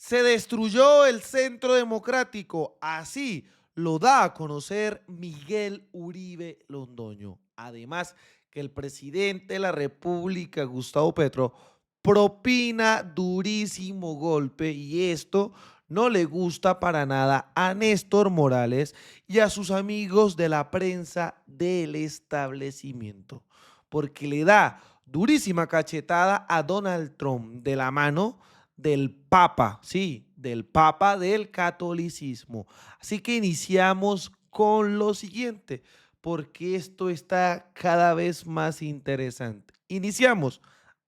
Se destruyó el centro democrático, así lo da a conocer Miguel Uribe Londoño. Además, que el presidente de la República, Gustavo Petro, propina durísimo golpe y esto no le gusta para nada a Néstor Morales y a sus amigos de la prensa del establecimiento, porque le da durísima cachetada a Donald Trump de la mano del Papa, sí, del Papa del catolicismo. Así que iniciamos con lo siguiente, porque esto está cada vez más interesante. Iniciamos.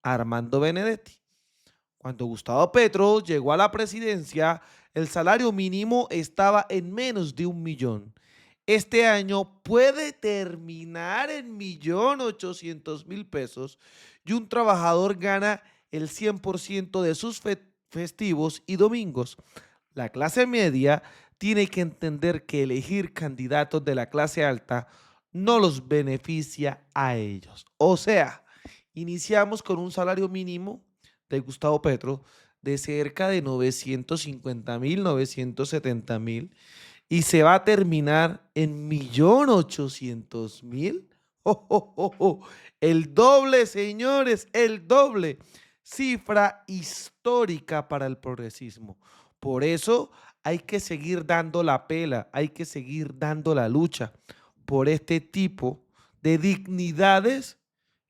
Armando Benedetti. Cuando Gustavo Petro llegó a la presidencia, el salario mínimo estaba en menos de 1.000.000. Este año puede terminar en 1.800.000 pesos y un trabajador gana el 100% de sus festivos y domingos. La clase media tiene que entender que elegir candidatos de la clase alta no los beneficia a ellos. O sea, iniciamos con un salario mínimo de Gustavo Petro de cerca de 950.000, 970.000 y se va a terminar en 1.800.000. ¡Oh, oh, oh, oh! El doble, señores, el doble. Cifra histórica para el progresismo. Por eso hay que seguir dando la pela, hay que seguir dando la lucha por este tipo de dignidades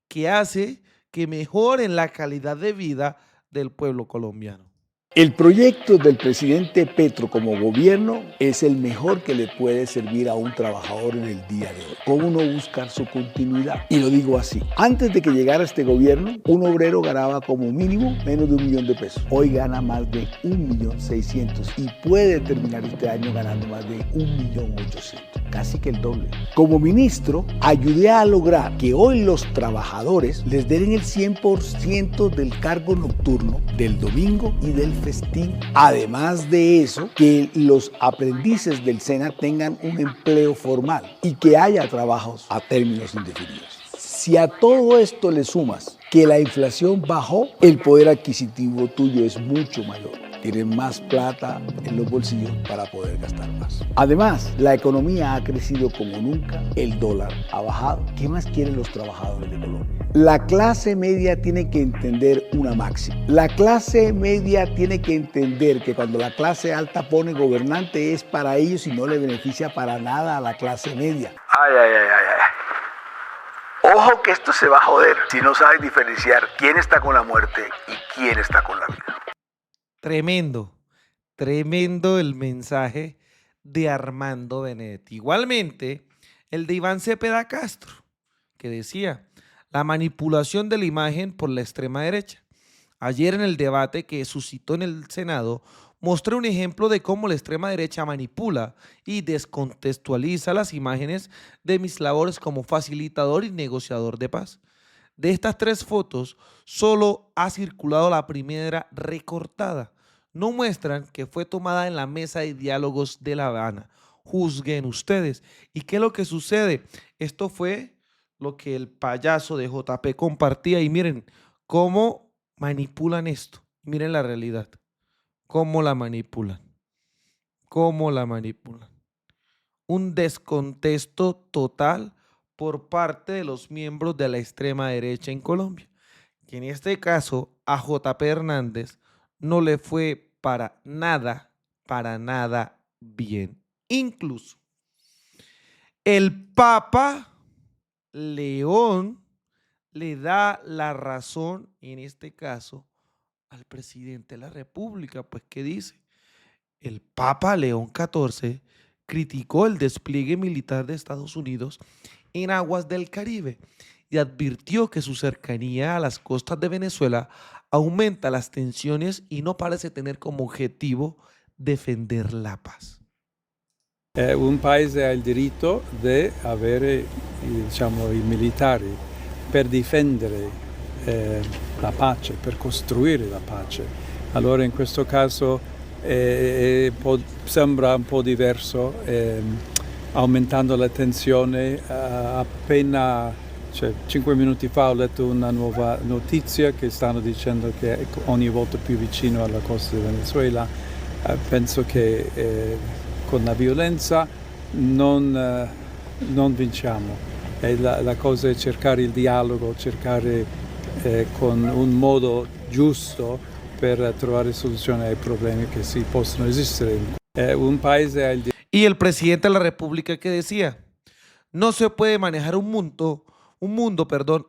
que hace que mejoren la calidad de vida del pueblo colombiano. El proyecto del presidente Petro como gobierno es el mejor que le puede servir a un trabajador en el día de hoy. ¿Cómo no buscar su continuidad? Y lo digo así. Antes de que llegara este gobierno, un obrero ganaba como mínimo menos de 1.000.000 de pesos. Hoy gana más de 1.600.000 y puede terminar este año ganando más de 1.800.000. Casi que el doble. Como ministro, ayudé a lograr que hoy los trabajadores les den el 100% del cargo nocturno, del domingo y del festivo. Además de eso, que los aprendices del SENA tengan un empleo formal y que haya trabajos a términos indefinidos. Si a todo esto le sumas que la inflación bajó, el poder adquisitivo tuyo es mucho mayor. Tienes más plata en los bolsillos para poder gastar más. Además, la economía ha crecido como nunca, el dólar ha bajado. ¿Qué más quieren los trabajadores de Colombia? La clase media tiene que entender una máxima. La clase media tiene que entender que cuando la clase alta pone gobernante es para ellos y no le beneficia para nada a la clase media. Ay, ay, ay, ay, ay. Ojo que esto se va a joder si no sabes diferenciar quién está con la muerte y quién está con la vida. Tremendo, tremendo el mensaje de Armando Benedetti. Igualmente, el de Iván Cepeda Castro, que decía, la manipulación de la imagen por la extrema derecha. Ayer en el debate que suscitó en el Senado, mostré un ejemplo de cómo la extrema derecha manipula y descontextualiza las imágenes de mis labores como facilitador y negociador de paz. De estas 3 fotos, solo ha circulado la primera recortada. No muestran que fue tomada en la mesa de diálogos de La Habana. Juzguen ustedes. ¿Y qué es lo que sucede? Esto fue lo que el payaso de JP compartía y miren cómo manipulan esto. Miren la realidad. Cómo la manipulan. Cómo la manipulan. Un descontexto total por parte de los miembros de la extrema derecha en Colombia, que en este caso a JP Hernández no le fue para nada bien. Incluso el Papa León le da la razón, en este caso, al presidente de la República, pues ¿qué dice? El Papa León XIV criticó el despliegue militar de Estados Unidos en aguas del Caribe y advirtió que su cercanía a las costas de Venezuela aumenta las tensiones y no parece tener como objetivo defender la paz. Un paese ha il diritto di avere diciamo, i militari per difendere la pace, per costruire la pace. Allora in questo caso sembra un po' diverso, aumentando la tensione appena Cioè, 5 minuti fa ho letto una nuova notizia che stanno dicendo che è ogni volta più vicino alla costa del Venezuela. Penso che con la violenza non vinciamo. E la cosa è cercare il dialogo, cercare con un modo giusto per trovare soluzioni ai problemi che si possono esistere. Un paese ha il diritto. Y el presidente de la República que decía, no se puede manejar un mundo,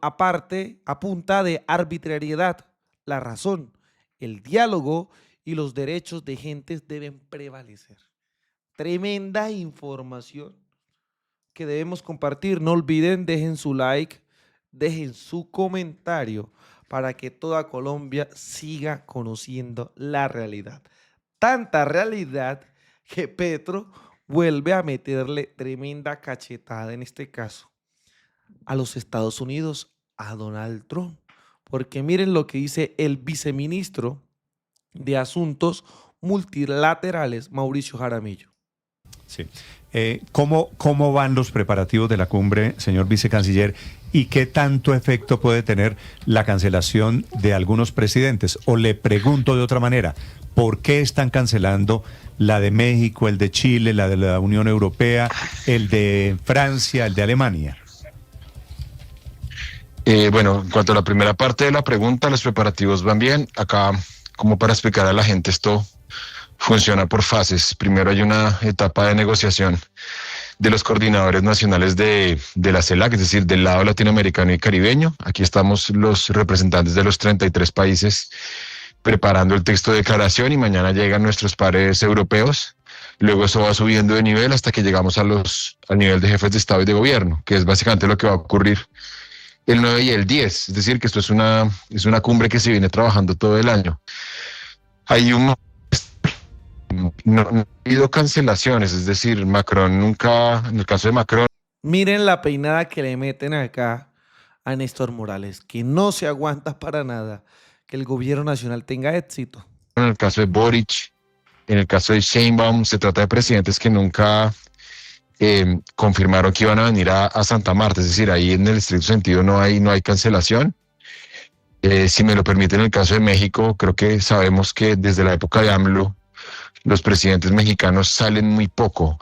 aparte, a punta de arbitrariedad. La razón, el diálogo y los derechos de gentes deben prevalecer. Tremenda información que debemos compartir. No olviden, dejen su like, dejen su comentario para que toda Colombia siga conociendo la realidad. Tanta realidad que Petro vuelve a meterle tremenda cachetada, en este caso, a los Estados Unidos, a Donald Trump. Porque miren lo que dice el viceministro de Asuntos Multilaterales, Mauricio Jaramillo. Sí. ¿Cómo van los preparativos de la cumbre, señor vicecanciller? ¿Y qué tanto efecto puede tener la cancelación de algunos presidentes? O le pregunto de otra manera, ¿por qué están cancelando la de México, el de Chile, la de la Unión Europea, el de Francia, el de Alemania? Bueno, en cuanto a la primera parte de la pregunta, los preparativos van bien. Acá, como para explicar a la gente, esto funciona por fases. Primero hay una etapa de negociación de los coordinadores nacionales de la CELAC, es decir, del lado latinoamericano y caribeño. Aquí estamos los representantes de los 33 países preparando el texto de declaración y mañana llegan nuestros pares europeos. Luego eso va subiendo de nivel hasta que llegamos al nivel de jefes de Estado y de Gobierno, que es básicamente lo que va a ocurrir el 9 y el 10. Es decir, que esto es una cumbre que se viene trabajando todo el año. No ha habido cancelaciones, es decir, Macron nunca, en el caso de Macron... Miren la peinada que le meten acá a Néstor Morales, que no se aguanta para nada que el gobierno nacional tenga éxito. En el caso de Boric, en el caso de Sheinbaum, se trata de presidentes que nunca confirmaron que iban a venir a Santa Marta, es decir, ahí en el estricto sentido no hay cancelación. Si me lo permite, en el caso de México, creo que sabemos que desde la época de AMLO, los presidentes mexicanos salen muy poco,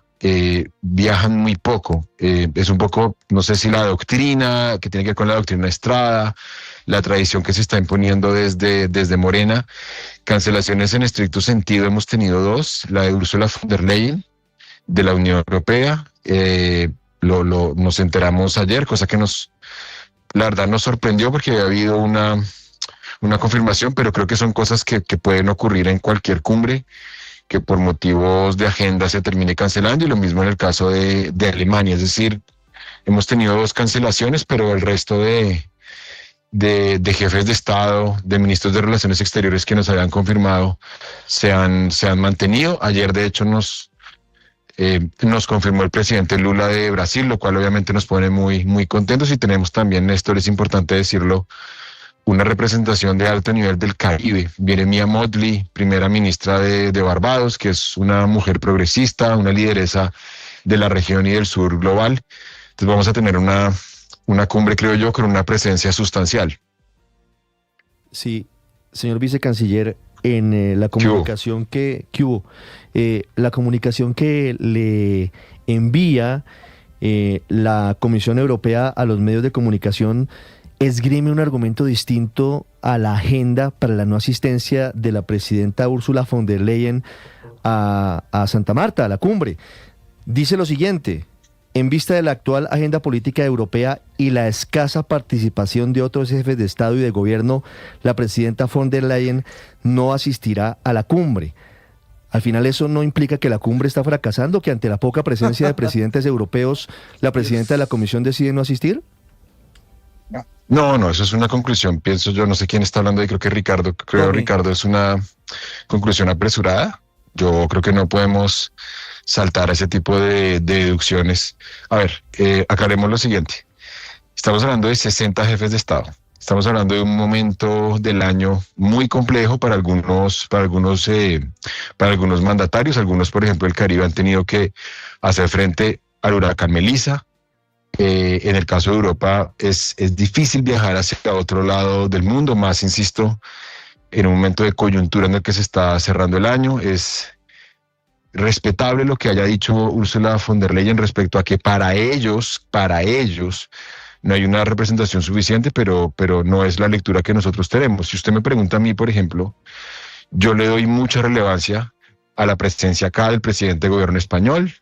viajan muy poco. Es un poco, no sé si la doctrina, que tiene que ver con la doctrina Estrada, la tradición que se está imponiendo desde Morena. Cancelaciones en estricto sentido hemos tenido dos, la de Ursula von der Leyen, de la Unión Europea. Nos enteramos ayer, cosa que la verdad nos sorprendió porque había habido una confirmación, pero creo que son cosas que pueden ocurrir en cualquier cumbre, que por motivos de agenda se termine cancelando, y lo mismo en el caso de Alemania. Es decir, hemos tenido dos cancelaciones, pero el resto de jefes de Estado, de ministros de Relaciones Exteriores que nos habían confirmado, se han mantenido. Ayer, de hecho, nos confirmó el presidente Lula de Brasil, lo cual obviamente nos pone muy, muy contentos, y tenemos también, Néstor, es importante decirlo, una representación de alto nivel del Caribe. Viene Mia Mottley, primera ministra de Barbados, que es una mujer progresista, una lideresa de la región y del sur global. Entonces vamos a tener una cumbre, creo yo, con una presencia sustancial. Sí, señor vicecanciller, en la comunicación la comunicación que le envía la Comisión Europea a los medios de comunicación esgrime un argumento distinto a la agenda para la no asistencia de la presidenta Ursula von der Leyen a Santa Marta, a la cumbre. Dice lo siguiente: en vista de la actual agenda política europea y la escasa participación de otros jefes de Estado y de Gobierno, la presidenta von der Leyen no asistirá a la cumbre. Al final, ¿eso no implica que la cumbre está fracasando, que ante la poca presencia de presidentes europeos, la presidenta de la Comisión decide no asistir? No, eso es una conclusión, pienso yo, no sé quién está hablando ahí, creo que Ricardo, Ricardo, es una conclusión apresurada. Yo creo que no podemos saltar a ese tipo de deducciones. A ver, aclaremos lo siguiente. Estamos hablando de 60 jefes de Estado. Estamos hablando de un momento del año muy complejo para algunos mandatarios. Algunos, por ejemplo, del Caribe han tenido que hacer frente al huracán Melissa, En el caso de Europa es difícil viajar hacia otro lado del mundo, más, insisto, en un momento de coyuntura en el que se está cerrando el año. Es respetable lo que haya dicho Ursula von der Leyen respecto a que para ellos no hay una representación suficiente, pero no es la lectura que nosotros tenemos. Si usted me pregunta a mí, por ejemplo, yo le doy mucha relevancia a la presencia acá del presidente de gobierno español,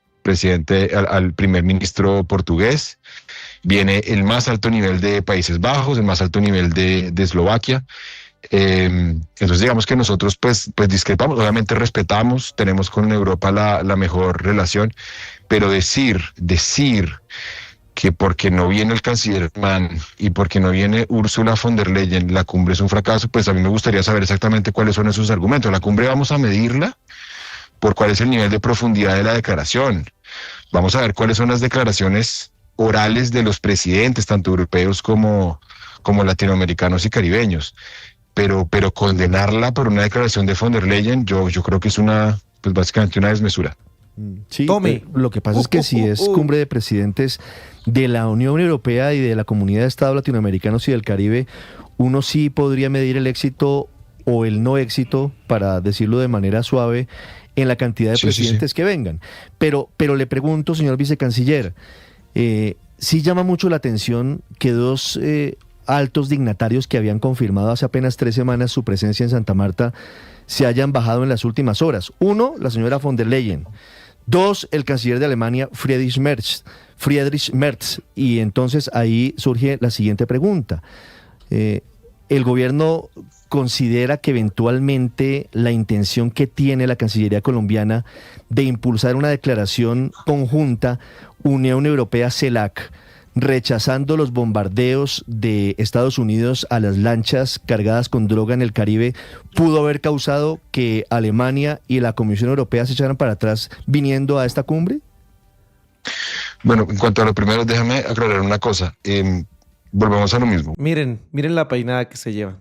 al primer ministro portugués, viene el más alto nivel de Países Bajos, el más alto nivel de Eslovaquia. Entonces digamos que nosotros pues discrepamos, obviamente respetamos, tenemos con Europa la mejor relación, pero decir que porque no viene el canciller alemán y porque no viene Ursula von der Leyen, la cumbre es un fracaso, pues a mí me gustaría saber exactamente cuáles son esos argumentos. La cumbre vamos a medirla por cuál es el nivel de profundidad de la declaración. Vamos a ver cuáles son las declaraciones orales de los presidentes, tanto europeos como latinoamericanos y caribeños. Pero condenarla por una declaración de von der Leyen, yo creo que es pues básicamente una desmesura. Sí, Tome. lo que pasa es que si es cumbre de presidentes de la Unión Europea y de la Comunidad de Estados Latinoamericanos y del Caribe, uno sí podría medir el éxito o el no éxito, para decirlo de manera suave, en la cantidad de presidentes que vengan. Pero le pregunto, señor vicecanciller, sí llama mucho la atención que dos altos dignatarios que habían confirmado hace apenas 3 semanas su presencia en Santa Marta se hayan bajado en las últimas horas. 1, la señora von der Leyen. 2, el canciller de Alemania, Friedrich Merz. Y entonces ahí surge la siguiente pregunta. ¿El gobierno considera que eventualmente la intención que tiene la Cancillería colombiana de impulsar una declaración conjunta Unión Europea-CELAC, rechazando los bombardeos de Estados Unidos a las lanchas cargadas con droga en el Caribe, pudo haber causado que Alemania y la Comisión Europea se echaran para atrás viniendo a esta cumbre? Bueno, en cuanto a lo primero, déjame aclarar una cosa. Volvemos a lo mismo. Miren la peinada que se lleva.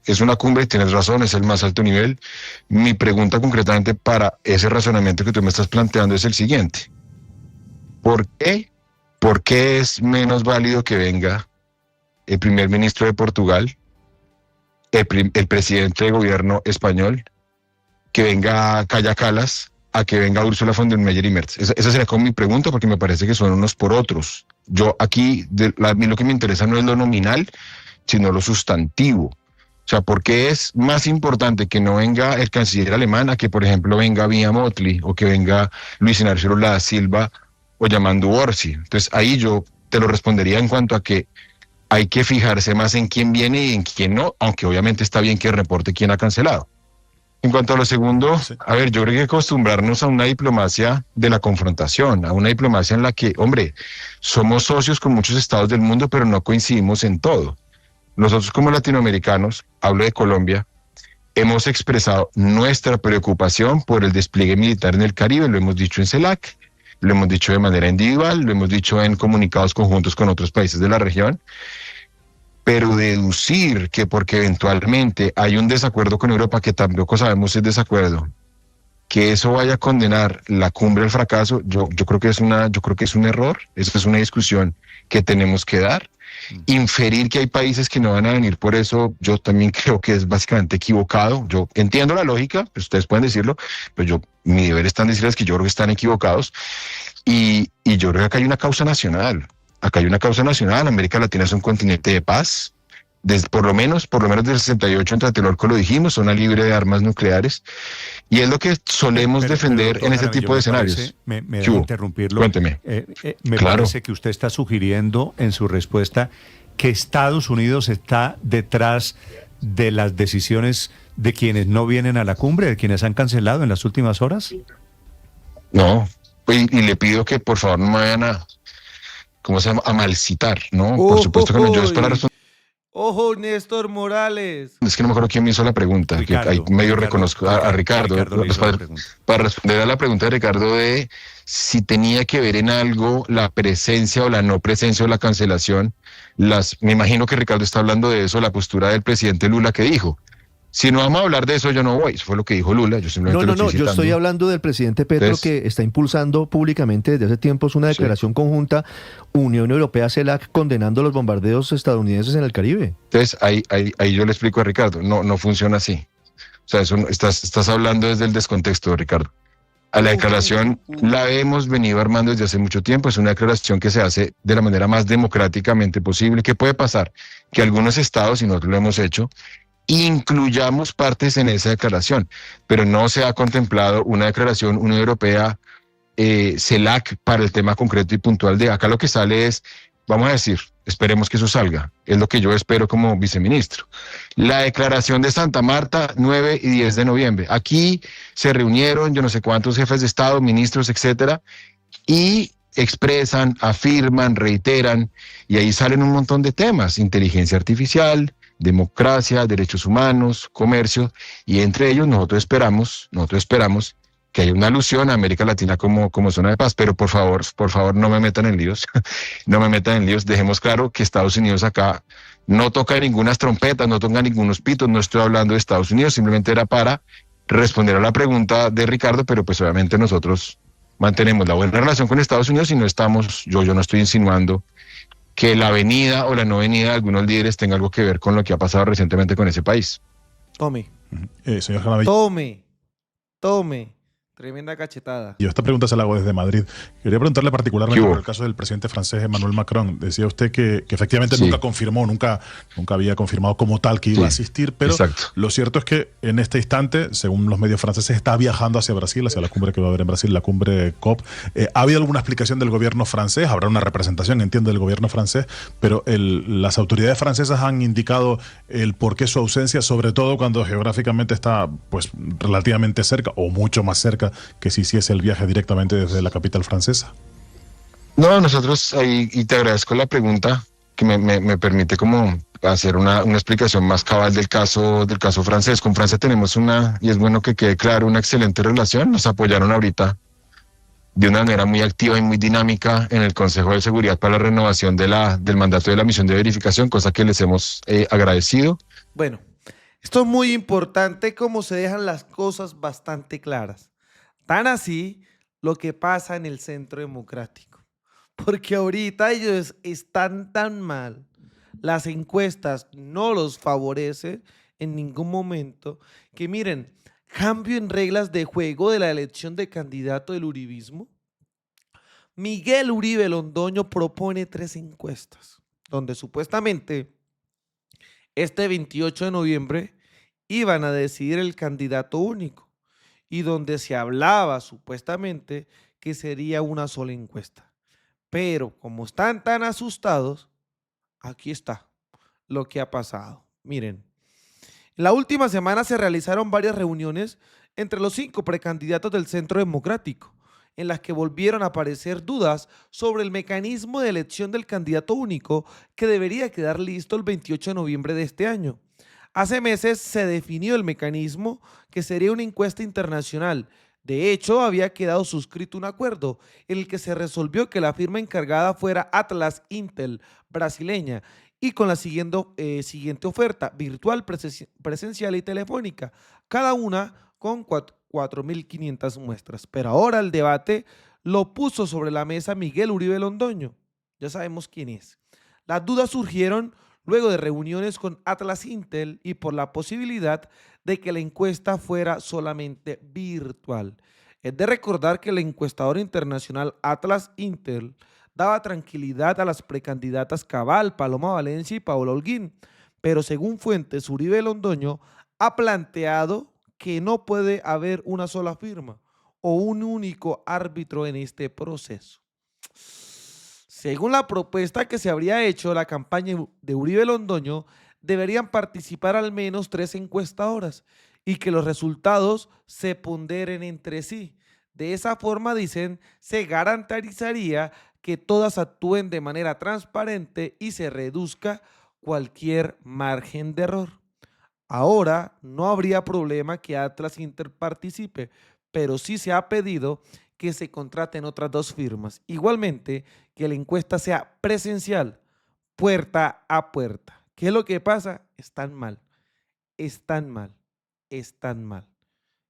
Es una cumbre y tienes razón, es el más alto nivel. Mi pregunta concretamente para ese razonamiento que tú me estás planteando es el siguiente. ¿Por qué es menos válido que venga el primer ministro de Portugal, el presidente de gobierno español, que venga Kaja Kallas, a que venga Ursula von der Leyen y Merz? Esa sería como mi pregunta, porque me parece que son unos por otros. Yo aquí, a mí lo que me interesa no es lo nominal, sino lo sustantivo. O sea, ¿por qué es más importante que no venga el canciller alemán a que, por ejemplo, venga Vía Motley o que venga Luis Ignacio Lula da Silva o Yamandu Orsi? Entonces ahí yo te lo respondería en cuanto a que hay que fijarse más en quién viene y en quién no, aunque obviamente está bien que reporte quién ha cancelado. En cuanto a lo segundo, a ver, yo creo que hay que acostumbrarnos a una diplomacia de la confrontación, a una diplomacia en la que, hombre, somos socios con muchos estados del mundo, pero no coincidimos en todo. Nosotros como latinoamericanos, hablo de Colombia, hemos expresado nuestra preocupación por el despliegue militar en el Caribe, lo hemos dicho en CELAC, lo hemos dicho de manera individual, lo hemos dicho en comunicados conjuntos con otros países de la región, pero deducir que porque eventualmente hay un desacuerdo con Europa, que tampoco sabemos si es desacuerdo, que eso vaya a condenar la cumbre al fracaso, yo creo que es un error. Eso es una discusión que tenemos que dar. Inferir que hay países que no van a venir por eso, yo también creo que es básicamente equivocado. Yo entiendo la lógica, pues ustedes pueden decirlo, pero mi deber está en decirles que yo creo que están equivocados. Y yo creo que acá hay una causa nacional. América Latina es un continente de paz. Por lo menos desde el 68 en Tlatelolco lo dijimos, zona libre de armas nucleares, y es lo que solemos defender en ese tipo de escenarios. Me debo interrumpirlo. Cuénteme. Me parece que usted está sugiriendo en su respuesta que Estados Unidos está detrás de las decisiones de quienes no vienen a la cumbre, de quienes han cancelado en las últimas horas. No, y le pido que por favor no me vayan a malcitar, ¿no? Por supuesto que no, yo es para responder. Ojo, Néstor Morales. Es que no me acuerdo quién me hizo la pregunta, Ricardo, que ahí medio reconozco a Ricardo. Para responder a la pregunta de Ricardo de si tenía que ver en algo la presencia o la no presencia o la cancelación, me imagino que Ricardo está hablando de eso, la postura del presidente Lula que dijo, Si no vamos a hablar de eso, yo no voy. Eso fue lo que dijo Lula. Yo simplemente lo estoy Yo citando. estoy hablando del presidente Petro, Entonces, que está impulsando públicamente desde hace tiempos una declaración conjunta, Unión Europea, CELAC, condenando los bombardeos estadounidenses en el Caribe. entonces ahí yo le explico a Ricardo, no funciona así. O sea, eso estás hablando desde el descontexto, Ricardo. A la declaración la hemos venido armando desde hace mucho tiempo. Es una declaración que se hace de la manera más democráticamente posible. ¿Qué puede pasar? Que algunos estados, y nosotros lo hemos hecho, incluyamos partes en esa declaración, pero no se ha contemplado una declaración Unión Europea, CELAC, para el tema concreto y puntual de acá. Lo que sale es, vamos a decir, esperemos que eso salga, es lo que yo espero como viceministro. La declaración de Santa Marta, 9 y 10 de noviembre. Aquí se reunieron yo no sé cuántos jefes de Estado, ministros, etcétera, y expresan, afirman, reiteran, y ahí salen un montón de temas: inteligencia artificial, democracia, derechos humanos, comercio, y entre ellos nosotros esperamos que haya una alusión a América Latina como zona de paz. Pero por favor, no me metan en líos, no me metan en líos. Dejemos claro que Estados Unidos acá no toca ninguna trompeta, no toca ningunos pitos, no estoy hablando de Estados Unidos, simplemente era para responder a la pregunta de Ricardo, pero pues obviamente nosotros mantenemos la buena relación con Estados Unidos y no estamos, yo no estoy insinuando que la venida o la no venida de algunos líderes tenga algo que ver con lo que ha pasado recientemente con ese país. Tome. Señor Jaramillo. Tome. Tremenda cachetada. Yo esta pregunta se la hago desde Madrid. Quería preguntarle particularmente por el caso del presidente francés Emmanuel Macron. Decía usted que efectivamente nunca confirmó, nunca había confirmado como tal que iba a asistir, pero lo cierto es que en este instante, según los medios franceses, está viajando hacia Brasil, hacia la cumbre que va a haber en Brasil, la cumbre COP. ¿Ha habido alguna explicación del gobierno francés? Habrá una representación, entiendo, del gobierno francés, pero las autoridades francesas han indicado el por qué su ausencia, sobre todo cuando geográficamente está pues relativamente cerca o mucho más cerca que si hiciese el viaje directamente desde la capital francesa. No, nosotros ahí, y te agradezco la pregunta que me permite como hacer una explicación más cabal del caso francés. Con Francia tenemos y es bueno que quede claro, una excelente relación. Nos apoyaron ahorita de una manera muy activa y muy dinámica en el Consejo de Seguridad para la renovación del mandato de la misión de verificación, cosa que les hemos agradecido. Bueno, esto es muy importante, como se dejan las cosas bastante claras. Tan así lo que pasa en el Centro Democrático. Porque ahorita ellos están tan mal, las encuestas no los favorecen en ningún momento, que miren, cambio en reglas de juego de la elección de candidato del uribismo. Miguel Uribe Londoño propone 3 encuestas, donde supuestamente este 28 de noviembre iban a decidir el candidato único, y donde se hablaba supuestamente que sería una sola encuesta. Pero como están tan asustados, aquí está lo que ha pasado. Miren, en la última semana se realizaron varias reuniones entre los 5 precandidatos del Centro Democrático, en las que volvieron a aparecer dudas sobre el mecanismo de elección del candidato único, que debería quedar listo el 28 de noviembre de este año. Hace meses se definió el mecanismo, que sería una encuesta internacional. De hecho, había quedado suscrito un acuerdo en el que se resolvió que la firma encargada fuera Atlas Intel, brasileña, y con la siguiente oferta: virtual, presencial y telefónica, cada una con 4.500 muestras. Pero ahora el debate lo puso sobre la mesa Miguel Uribe Londoño. Ya sabemos quién es. Las dudas surgieron luego de reuniones con Atlas Intel y por la posibilidad de que la encuesta fuera solamente virtual. Es de recordar que el encuestador internacional Atlas Intel daba tranquilidad a las precandidatas Cabal, Paloma Valencia y Paola Holguín, pero según fuentes, Uribe Londoño ha planteado que no puede haber una sola firma o un único árbitro en este proceso. Según la propuesta que se habría hecho, la campaña de Uribe Londoño deberían participar al menos 3 encuestadoras y que los resultados se ponderen entre sí. De esa forma, dicen, se garantizaría que todas actúen de manera transparente y se reduzca cualquier margen de error. Ahora no habría problema que Atlas Inter participe, pero sí se ha pedido que se contraten otras 2 firmas. Igualmente, que la encuesta sea presencial, puerta a puerta. ¿Qué es lo que pasa? Están mal. están mal.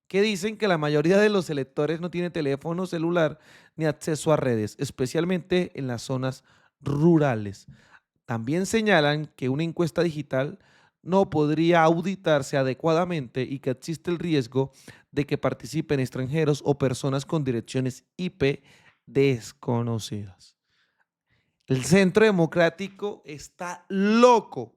Que dicen que la mayoría de los electores no tiene teléfono celular ni acceso a redes, especialmente en las zonas rurales. También señalan que una encuesta digital no podría auditarse adecuadamente y que existe el riesgo de que participen extranjeros o personas con direcciones IP desconocidas. El Centro Democrático está loco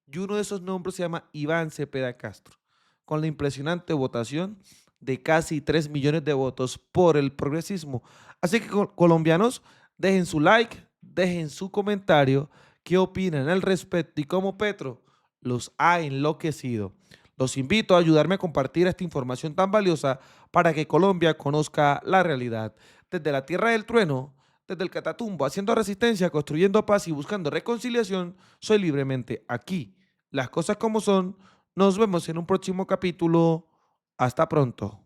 y uno de esos nombres se llama Iván Cepeda Castro, con la impresionante votación de casi 3 millones de votos por el progresismo. Así que colombianos, dejen su like, dejen su comentario, qué opinan al respecto y cómo Petro los ha enloquecido. Los invito a ayudarme a compartir esta información tan valiosa para que Colombia conozca la realidad. Desde la tierra del trueno, desde el Catatumbo, haciendo resistencia, construyendo paz y buscando reconciliación, soy libremente aquí. Las cosas como son. Nos vemos en un próximo capítulo. Hasta pronto.